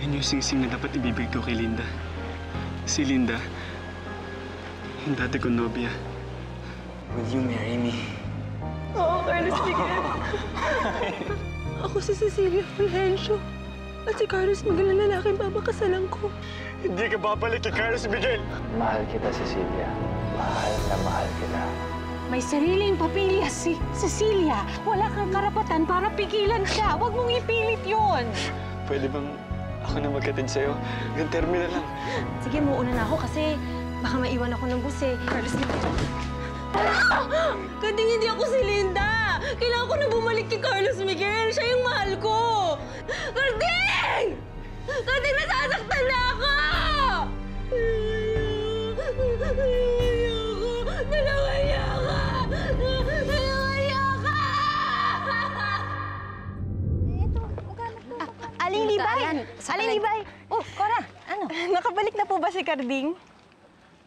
Yan yung singsing na dapat ibibigay ko kay Linda. Si Linda, yung dati kong nobya. Will you marry me? Oo, Carlos Miguel. Ako si Cecilia Fulgencio. At si Carlos Miguel ang lalaking papakasalan ko. Hindi ka babalik kay Carlos Miguel! Mahal kita, Cecilia. Mahal na mahal kita. May sariling papilya si Cecilia. Wala kang karapatan para pigilan siya. Huwag mong ipilit yun. Pwede bang ako na magkatid sa'yo? Hanggang terminal lang. Sige, muuna na ako kasi baka maiwan ako ng bus eh. Carlos Miguel. Kading hindi ako si Linda! Kailangan ko na bumalik kay Carlos Miguel. Siya yung mahal ko! Kading! Kading, nasasaktan na ako! Dalawa niya ka! Dalawa niya ka! Aling Libay! Aling Libay! Oh, Cora, ano? Nakabalik na po ba si Carding?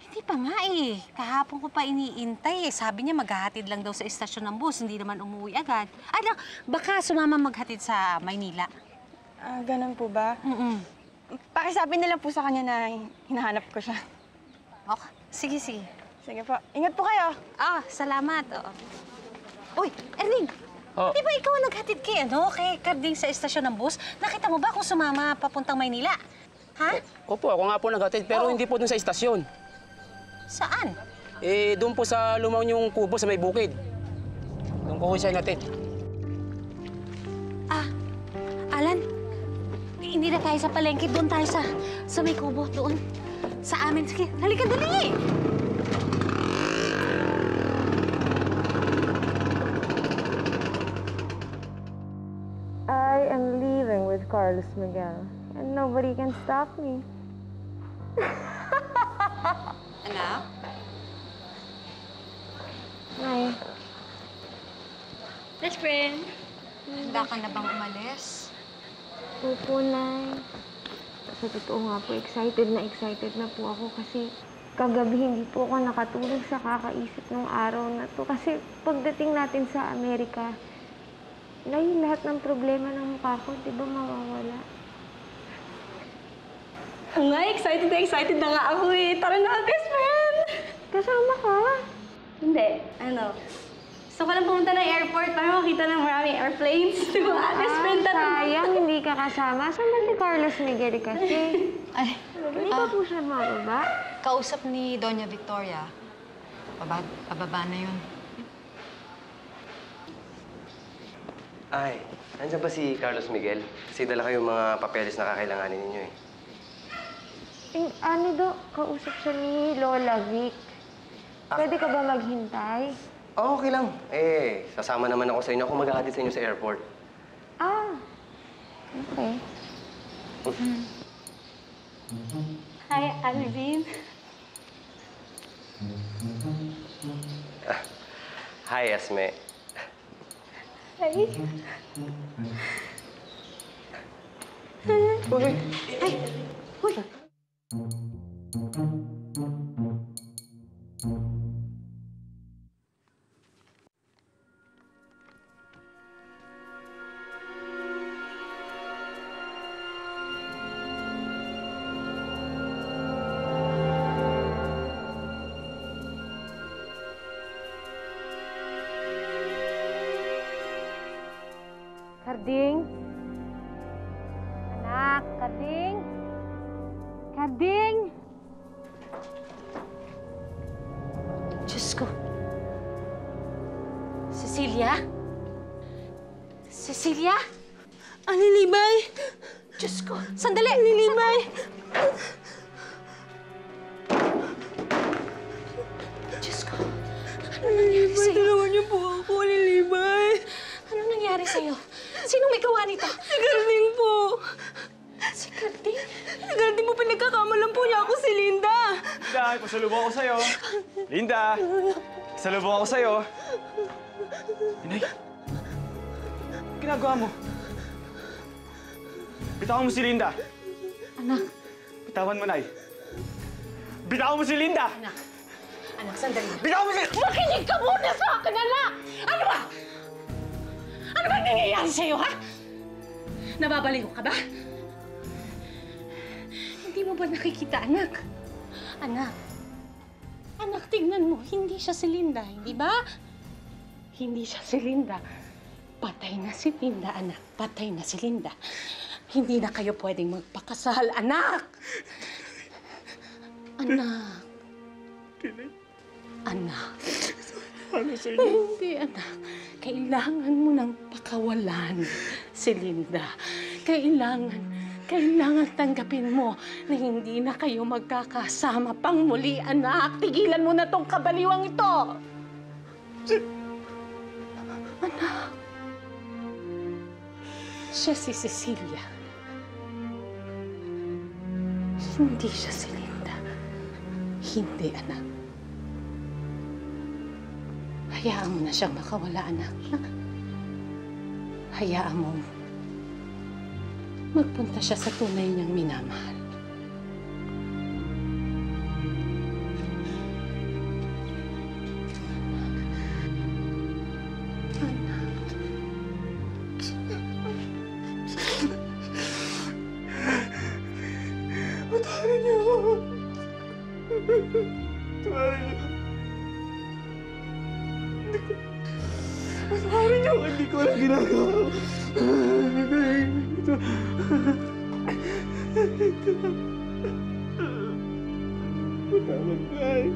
Hindi pa nga eh. Kahapon ko pa iniintay eh. Sabi niya maghahatid lang daw sa istasyon ng bus. Hindi naman umuwi agad. Ano, baka sumama maghatid sa Maynila. Ganun po ba? Pakisabi na lang po sa kanya na hinahanap ko siya. Okay, sige, sige. Sige po. Ingat po kayo. Salamat. Oo. Uy, Erling! Di ba ikaw ang naghatid kay Carding sa istasyon ng bus? Nakita mo ba kung sumama papuntang Maynila? Ha? Opo, ako nga po naghatid, pero hindi po dun sa istasyon. Saan? Doon po sa lumaw yung kubo sa may bukid. Doon ko siya natin. Alan, hindi na tayo sa palengke. Doon tayo sa may kubo. Doon. Sa amin. Sige, halika, dali! I am leaving with Carlos Miguel, and nobody can stop me. Anak? Nay. Best friend. Handa ka na bang umalis? Opo, Nay. Sa totoo nga po, excited na po ako kasi kagabi hindi po ako nakatulog sa kakaisip ng araw na to. Kasi pagdating natin sa Amerika, lahat ng problema ng mukha ko, di ba mawawala? Nga, excited na nga ako eh. Tara na, best friend! Kasama ka? Hindi, gusto ko lang pumunta ng airport para makita ng maraming airplanes. Di ba, best friend na Sayang, hindi ka kasama. Saan ba si Carlos Miguel kasi? Ay, Hindi pa po siya mababa? kausap ni Doña Victoria. Pababa na yun. Ay, nandiyan ba si Carlos Miguel? Kasi dala kayong mga papeles na kakailanganin ninyo eh. Ano daw, kausap siya ni Lola Vic. Pwede ka ba maghintay? Okay lang. Sasama naman ako sa inyo. Ako maghahatid sa inyo sa airport. Okay. Hi, Alvin. Hi, Esme. Hi. Uy! Carding? Anak, Carding? Carding? Diyos ko. Cecilia? Cecilia? Alilibay! Diyos ko. Sandali! Alilibay! Diyos ko. Ano nangyari sa'yo? Tulungan niyo po ako, Alilibay! Anong nangyari sa'yo? Sinong may gawa nito? Si Carding po! Si Carding? Si Carding po, pinagkakamalan po niya ako si Linda! Linda, pasalubong ako sa'yo. Linda! Pasalubong ako sa'yo. Inay! Anong ginagawa mo? Bitawan mo si Linda! Anak. Bitawan mo, Nay. Bitawan mo si Linda! Anak, sandali. Bitawan mo si... Makinig ka muna sa akin, anak! Ano ba? Ano ba nangyayari sa'yo, ha? Nababaliw ka ba? mo ba nakikita, anak? Anak. Anak, tingnan mo. Hindi siya si Linda, hindi ba? Hindi siya si Linda. Patay na si Linda, anak. Patay na si Linda. Hindi na kayo pwedeng magpakasal, anak! Anak. Anak. Hindi, anak. Kailangan mo ng pakawalan si Linda. Kailangan tanggapin mo na hindi na kayo magkakasama pang muli, anak. Tigilan mo na tong kabaliwang ito. Anak. Siya si Cecilia. Hindi siya si Linda. Hindi, anak. Hayaan mo na siyang makawala, anak. Hayaan mo. Magpunta siya sa tunay niyang minamahal. Patawarin niyo ako. Patawarin niyo. Patawarin niyo ako. Hindi ko lang ginagawa. Patawag ko ay.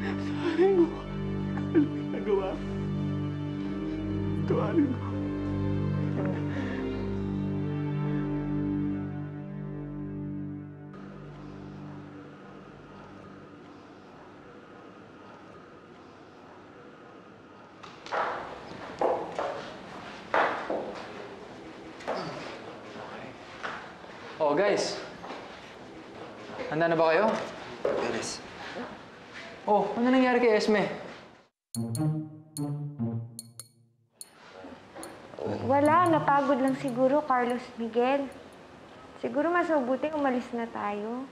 Patawarin mo. Ano ginagawa? Patawarin mo. Oh, guys. Handa na ba kayo? Beres. Oh, ano nangyari kay Esme? Wala, napagod lang siguro, Carlos Miguel. Siguro mas mabuti umalis na tayo.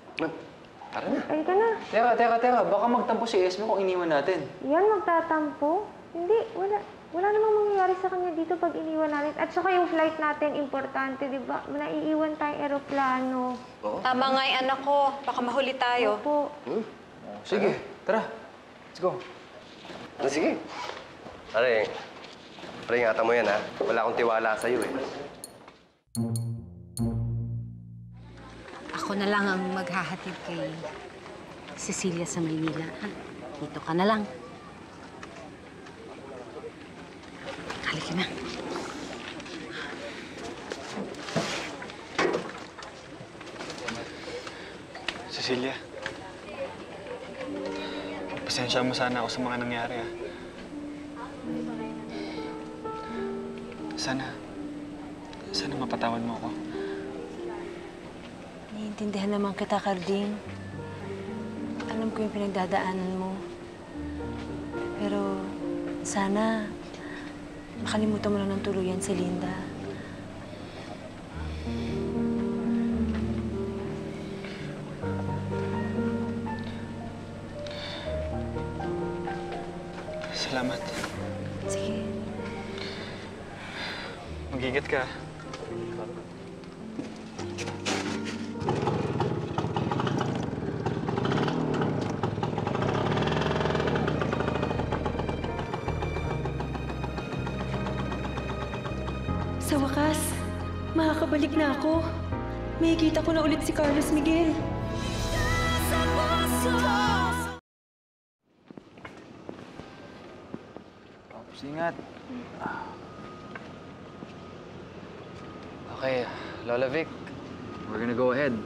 Tara na. Ay ka na. Teka. Baka magtampo si Esme kung iniwan natin. Yan, magtatampo. Hindi, wala namang mangyayari sa kanya dito pag iniwan natin. At saka yung flight natin, importante, di ba? Naiiwan tayong eroplano. Tama nga yung anak ko. Baka mahuli tayo. Opo. Sige, tara. Let's go. Sige. Pare, ingatan mo yan, ha? Wala akong tiwala sa'yo, eh. Ako na lang ang maghahatid kay Cecilia sa Maynila. Ha? Dito ka na lang. Halika na. Cecilia. Pasensya mo sana ako sa mga nangyari, ha? Sana mapatawad mo ako. Naiintindihan naman kita, Carding. Alam ko yung pinagdadaanan mo. Pero sana makalimutan mo lang ng tuluyan si Linda. Salamat. Sige. Mag-ingat ka. Sa wakas, makakabalik na ako. Makikita ko na ulit si Carlos Miguel. Ingat. Okay, Lola Vic. We're gonna go ahead.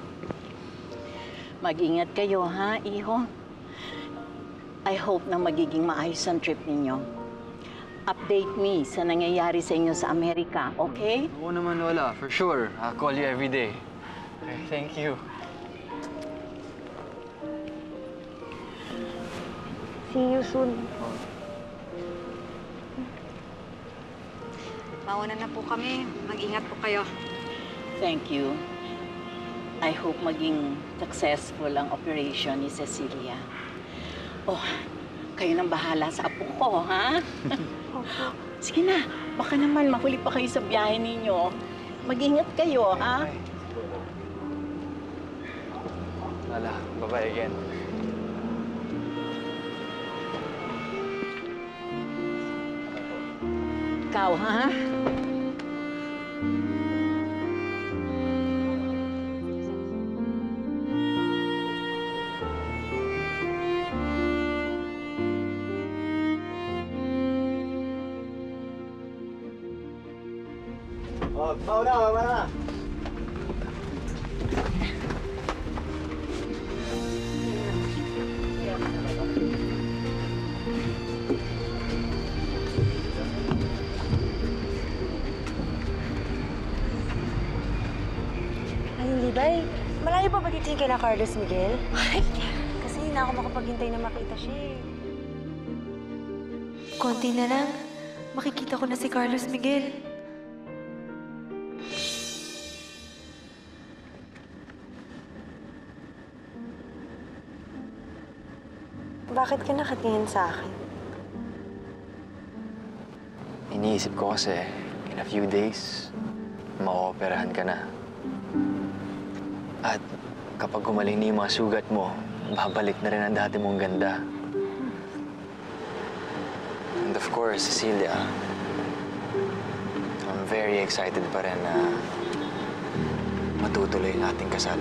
Mag-ingat kayo, ha, iho? I hope na magiging maayos ang trip ninyo. Update me sa nangyayari sa inyo sa Amerika, okay? Oo naman, Lola. For sure. I'll call you every day. Okay, thank you. See you soon. Mauna na po kami. Mag-ingat po kayo. Thank you. I hope maging successful ang operation ni Cecilia. Oh, kayo nang bahala sa apo ko, ha? Sige na, baka naman mahuli pa kayo sa biyahe ninyo. Mag-ingat kayo, ha? Hala, bye-bye again. Ikaw, ha? Mauna. Aling Libay, malayo pa ba dito yung kila Carlos Miguel? Kasi hindi na ako makapaghintay na makita siya eh. Konti na lang, makikita ko na si Carlos Miguel. Bakit ka nakatingin sa akin? Iniisip ko kasi, in a few days, ma-operahan ka na. At kapag gumaling na yung mga sugat mo, babalik na rin ang dati mong ganda. And of course, Cecilia, I'm very excited pa rin na matutuloy ang ating kasal.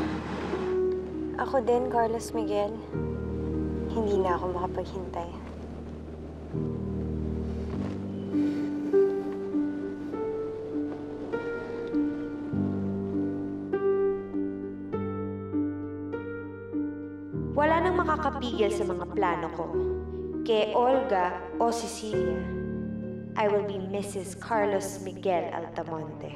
Ako din, Carlos Miguel. Hindi na ako makapaghintay. Wala nang makakapigil sa mga plano ko. Kay Olga o Cecilia, I will be Mrs. Carlos Miguel Altamonte.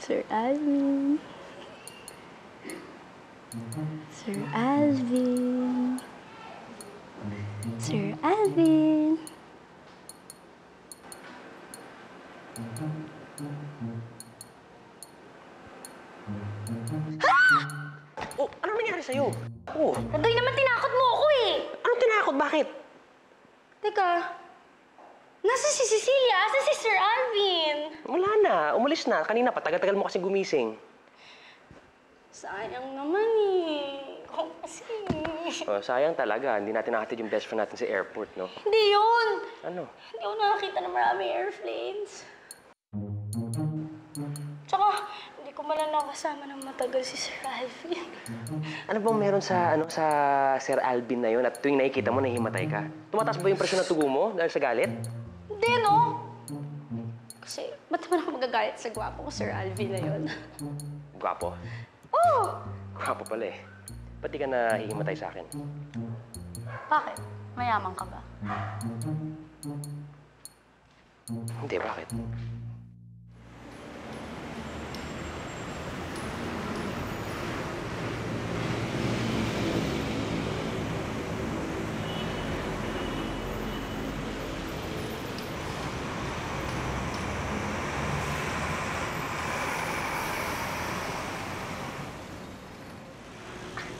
Sir Alvin. Sir Alvin. Sir Alvin. Oh, anong nangyari sa'yo? Oh. Nadoy naman tinakot mo ako eh! Anong tinakot? Bakit? Teka, nasa si Cecilia? Asa si Sir Alvin? Wala na. Umalis na. Kanina pa. Tagal-tagal mo kasi gumising. Sayang naman eh. Oh, kasi... Oh, sayang talaga. Hindi natin nakatid yung best friend natin sa airport, no? Hindi yun! Ano? Hindi ako nakakita ng maraming airplanes. Tsaka, hindi ko malang nakasama ng matagal si Sir Alvin. Ano bang meron sa, sa Sir Alvin na yun at tuwing nakikita mo, nahihimatay ka? Tumataas ba yung presyon ng tugo mo dahil sa galit? Hindi, no? Kasi, ba't naman ako magagalit sa gwapo ko, Sir Alvin na yun? Gwapo? Oo! Gwapo pala eh. Ba't di ka nahihimatay sa akin? Bakit? Mayaman ka ba? Hindi, bakit?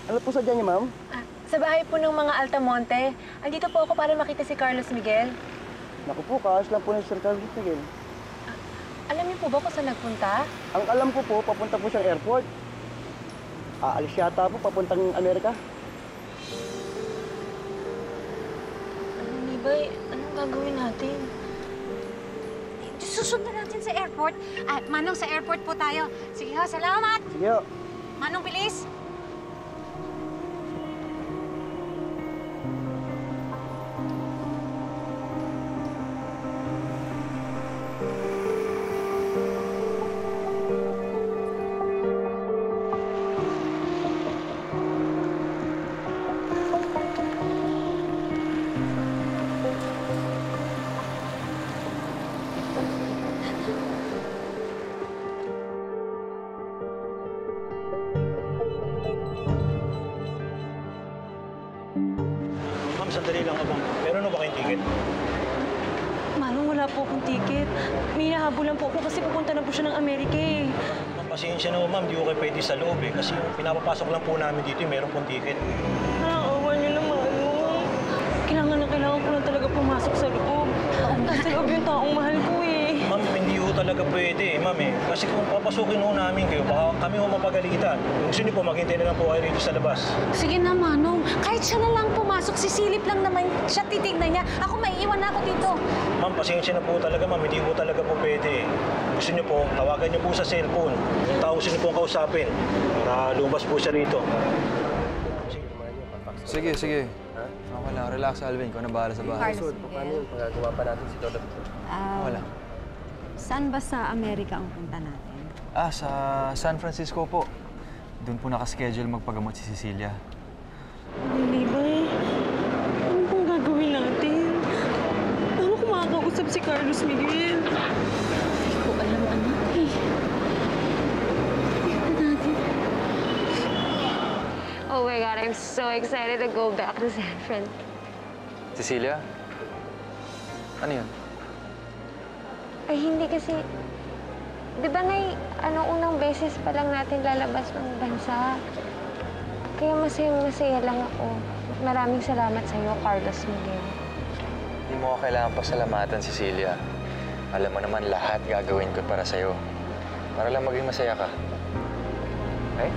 Ano po sadya niya, ma'am? Sa bahay po ng mga Altamonte. Andito po ako para makita si Carlos Miguel. Naku po, kaas lang po ni Sir Carlos Miguel. Alam niyo po ba kung saan nagpunta? Ang alam ko po, papunta po siyang airport. Aalis yata po, papuntang Amerika. Aling Libay, anong gagawin natin? Susundan natin sa airport. Manong, sa airport po tayo. Sige ho, salamat! Sige ho. Manong, bilis! Sandali lang ako. Meron na ba kayong ticket? Manong, wala po akong ticket. May nahabulan po ako kasi pupunta na po siya ng Amerika eh. Ma'am, pasensya na ma'am. Di ko kayo pwede sa loob eh. Kasi yung pinapapasok lang po namin dito, meron pong ticket. Nakakawa niyo na, Manong. Kailangan ko lang talaga pumasok sa loob. Nasa loob yung taong mahal ko talaga pwede, ma'am eh. Kasi kung papasukin ho namin kayo, baka kami ho mapagalitan. Kung gusto niyo po, maghintay na lang po kayo rito sa labas. Sige na, Manong. Kahit siya na lang pumasok, sisilip lang naman siya, titignan niya. Ako, maiiwan na ako dito. Ma'am, pasensya na po talaga, ma'am. Hindi po talaga po pwede. Gusto niyo po, tawagan niyo po sa cellphone. Yung tao gusto niyo po kausapin para lumabas po siya rito. Sige, sige. Okay lang. Relax, Alvin. Ikaw na bahala sa bahay. Carlos, paano yun? Pagagawa pa natin si Lolo. Wala. Saan ba sa Amerika ang punta natin? Sa San Francisco po. Doon po nakaschedule magpagamot si Cecilia. Libay, ano pong gagawin natin? Paano kung makakausap si Carlos Miguel? Hindi ko alam, anak eh. Tignan natin. Oh my God, I'm so excited to go back to San Fran. Cecilia? Ano yun? Ay, hindi kasi... Di ba, Nay, unang beses pa lang natin lalabas ng bansa. Kaya masaya lang ako. Maraming salamat sa'yo, Carlos Miguel. Hindi mo kailangan pasalamatan, Cecilia. Alam mo naman lahat gagawin ko para sa'yo. Para lang maging masaya ka. Okay?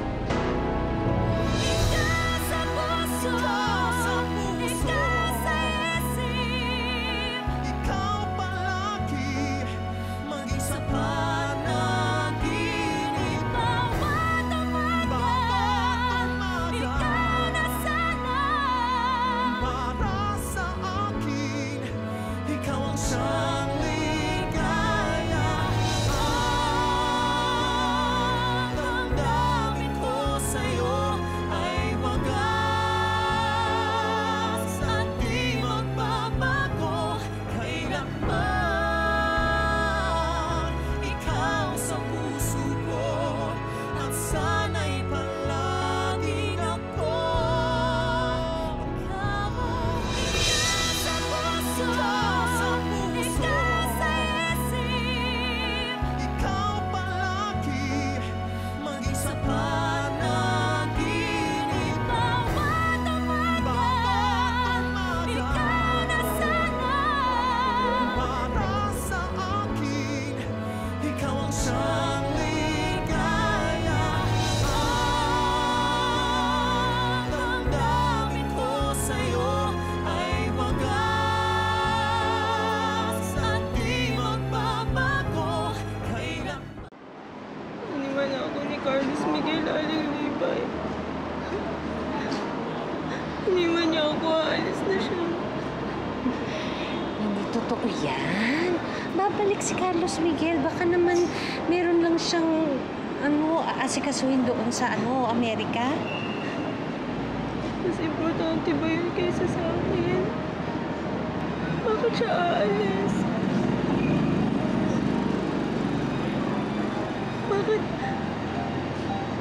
Iniwan ako ni Carlos Miguel, Aling Libay. Iniwan niya ako, aalis na siya. Hindi totoo yan. Babalik si Carlos Miguel. Baka naman meron lang siyang aasikasuhin doon sa Amerika. Mas importante ba yun kaysa sa akin? Bakit siya aalis?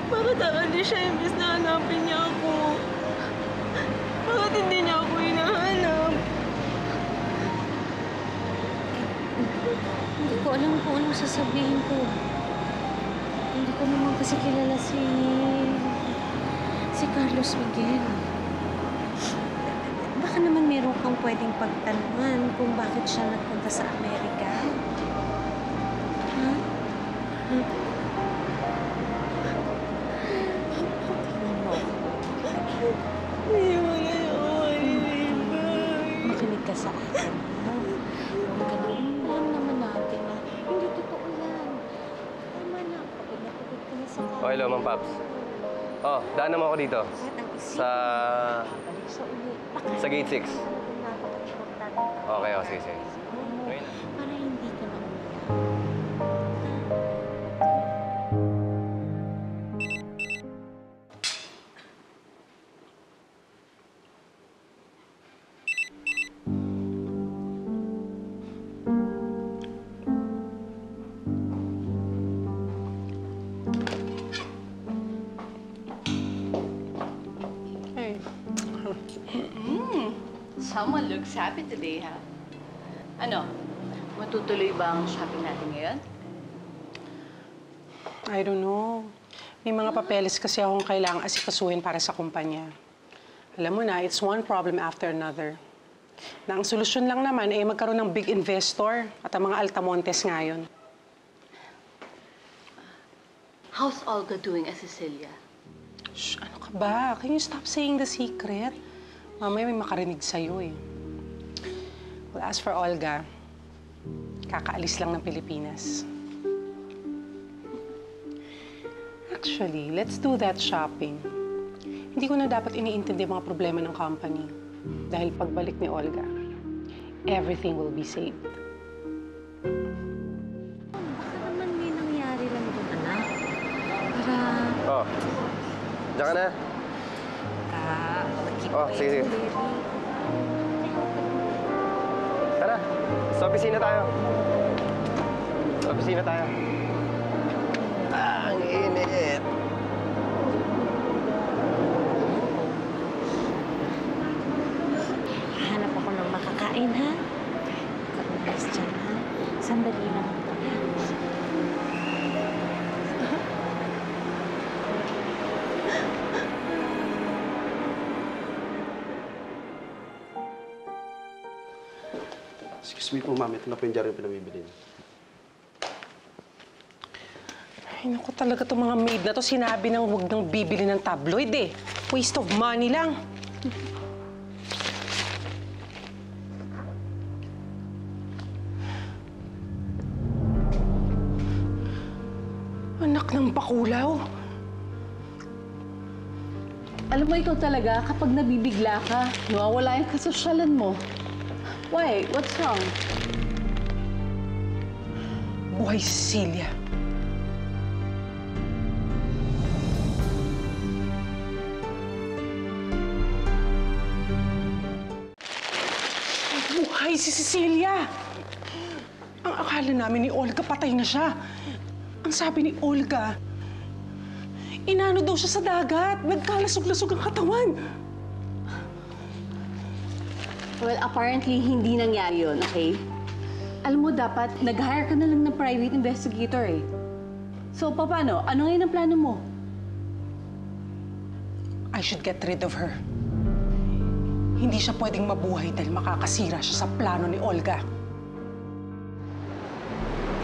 Bakit aalis siya imbis na hanapin niya ako? Bakit hindi niya ako hinahanap? Hindi ko alam kung anong sasabihin ko. Hindi ko naman kasi kilala si Carlos Miguel. Baka naman meron kang pwedeng pagtanungan kung bakit siya nagpunta sa Amerika. Ha? Iiwan na niya ako, Libay. Makinig ka sa akin. Alam naman natin na hindi totoo yan. Tama na. Pagod na sa kanya. Okay, hello, Ma'am Paps. Oh, daan naman ako dito. Sa gate 6. Okay, sige, sige. Para hindi ka na Someone looks happy today, ha? Ano? Matutuloy ba ang shopping natin ngayon? I don't know. May mga papeles kasi akong kailangang asikasuhin para sa kumpanya. Alam mo na, it's one problem after another. Na ang solusyon lang naman ay magkaroon ng big investor at ang mga Altamontes ngayon. How's Olga doing as Cecilia? Shh, ano ka ba? Can you stop saying the secret? Mamaya may makarinig sa'yo eh. Well, as for Olga, kakaalis lang ng Pilipinas. Actually, let's do that shopping. Hindi ko na dapat iniintindi mga problema ng company. Dahil pagbalik ni Olga, everything will be saved. Baka naman may nangyari lang doon, anak. Para... Oh, diyan ka na. Oh, sige. Tara, sa opisina tayo. Sa opisina tayo. Ang init. Hanap ako ng makakain, ha? Kakalas dyan, ha? Sandali lang. Excuse me po, ma'am. Ito na po yung dyaryo pinabibili niyo. Ay, naku talaga itong mga maid na to. Sinabi nang huwag nang bibili ng tabloid eh. Waste of money lang. Anak ng bakulaw. Alam mo, ikaw talaga, kapag nabibigla ka, nawawala yung kasosyalan mo. Why? What's wrong? Buhay si Cecilia. Buhay si Cecilia! Ang akala namin ni Olga, patay na siya. Ang sabi ni Olga, inano daw siya sa dagat. Nagkalasog-lasog ang katawan. Well, apparently, hindi nangyari yun, okay? Alam mo, dapat nag-hire ka na lang ng private investigator eh. So, paano? Ano ngayon ang plano mo? I should get rid of her. Hindi siya pwedeng mabuhay dahil makakasira siya sa plano ni Olga.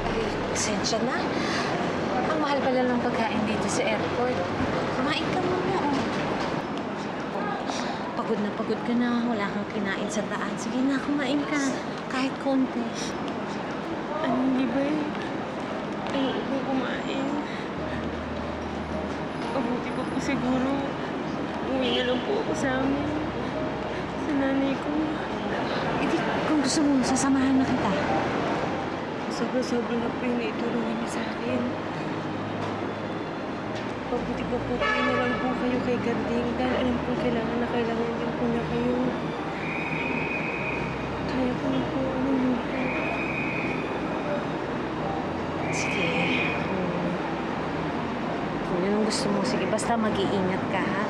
Ay, pasensya na. Ang mahal pala ng pagkain dito sa airport. Kumain ka muna, oh. Pagod ka na. Wala kang kinain sa daan. Sige na, kumain ka. Kahit konti. Ano, hindi ba eh? Ayoko po kumain. Mabuti pa po siguro. Uwi na lang po ako sa amin. Sa nanay ko. Hindi, kung gusto mo, sasamahan na kita. Sobra-sobra na po yung naitulungan niya sa akin. Mabuti pa po kayo na lang po kayo kay Garding dahil alam po kailangan na kailangan din po niya kayo. Kaya po na po, ano mo po. Sige. Kung yun ang gusto mo, sige, basta mag-iingat ka, ha?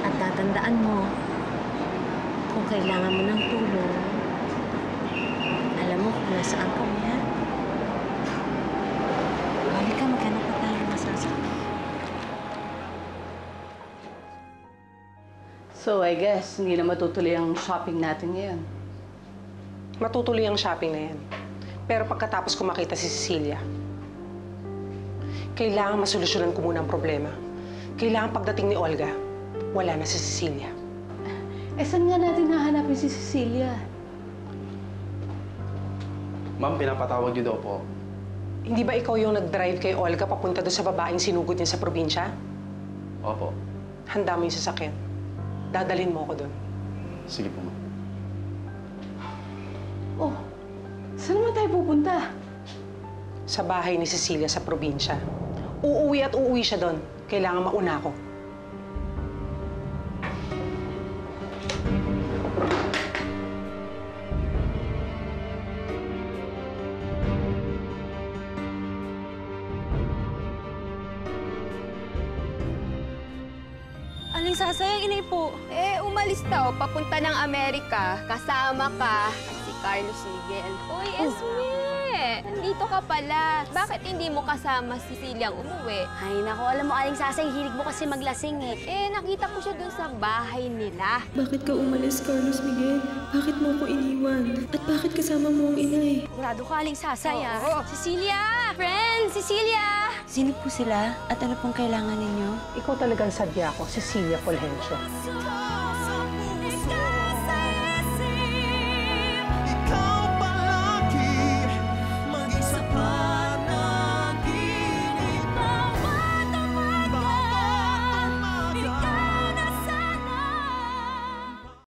At tatandaan mo, kung kailangan mo ng tulong, alam mo kung nasaan kami, ha? Balik ka, maghanap pa tayo ng masasakit. So, I guess, hindi na matutuloy ang shopping natin ngayon. Matutuloy ang shopping na yan. Pero pagkatapos ko makita si Cecilia, kailangan masolusyonan ko muna ang problema. Kailangan pagdating ni Olga, wala na si Cecilia. Eh, saan nga natin hahanapin si Cecilia? Ma'am, pinapatawag niyo daw po. Hindi ba ikaw yung nag-drive kay Olga papunta doon sa babaeng sinugod niya sa probinsya? Opo. Handa mo yung sasakyan. Dadalhin mo ako doon. Sige po, ma'am. Oh, saan naman tayo pupunta? Sa bahay ni Cecilia sa probinsya. Uuwi at uuwi siya doon. Kailangan mauna ako. Aling sasayang inay po. Umalis daw, papunta ng Amerika. Kasama ka si Carlos Miguel. Uy, Esme! Nandito ka pala. Bakit hindi mo kasama si Cecilia umuwi? Ay, naku, alam mo, Aling Sasay, hilig mo kasi maglasing eh. Nakita ko siya dun sa bahay nila. Bakit ka umalis, Carlos Miguel? Bakit mo ko iniwan? At bakit kasama mo ang inay? Sigurado ka, Aling Sasay, Oo. Cecilia! Friend! Cecilia! Sino po sila at ano pong kailangan ninyo? Ikaw talagang sadya ko, Cecilia Fulgencio.